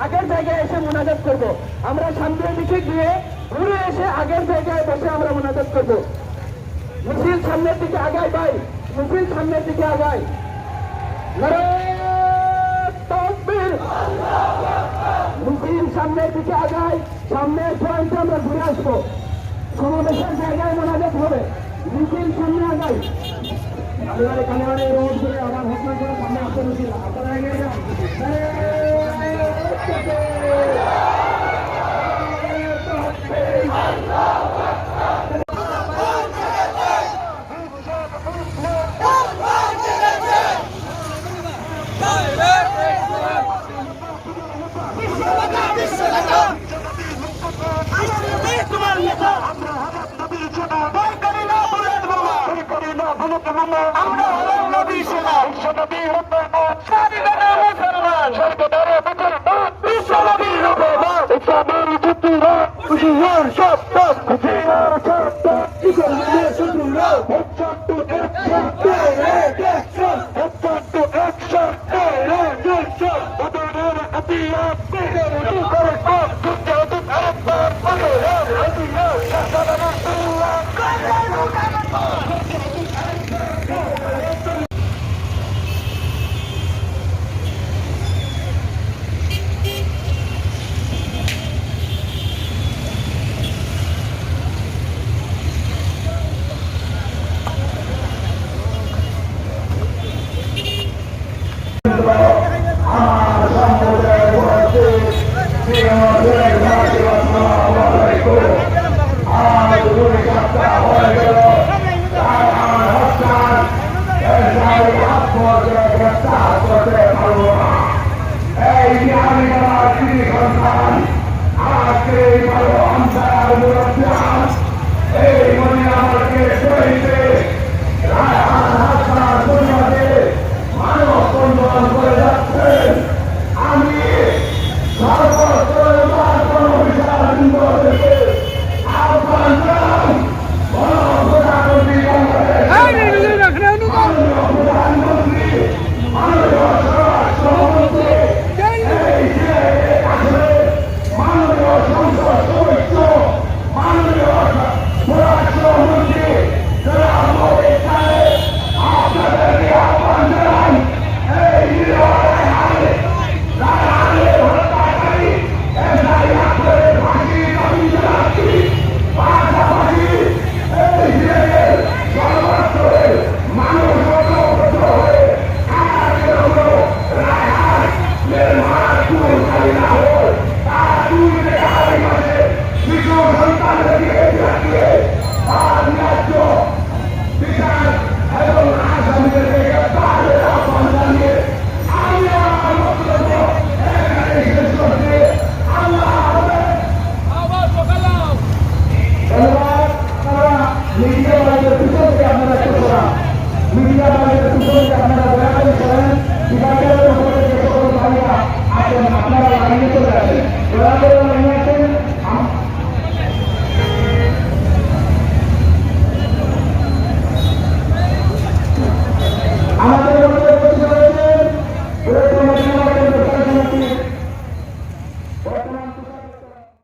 আগের জায়গায় এসে মোনাজাত করব। আমরা সামনের দিকে গিয়ে ঘুরে এসে আগের জায়গায় বসে আমরা মোনাজাত করব। মিছিল সামনের দিকে আগায় ভাই, মিছিল সামনের দিকে আগায়। মিছিল সামনের দিকে আগায়, সামনের পয়েন্টে আমরা ঘুরে আসবো। সমাবেশের জায়গায় মোনাজাত হবে, মিছিল সামনে আগায়। কালীবাড়ি রোড করে আবার ঘটনা করে সামনে আসতে মিছিল, আপনারা এগিয়ে যান। আমরা হলাম নবী সেনা, বিশ্বনবী মুসলমান, সর্বদারে বিশ্ব নবী রূপমান, ইসলামের যুক্তিরা খুশি হন সব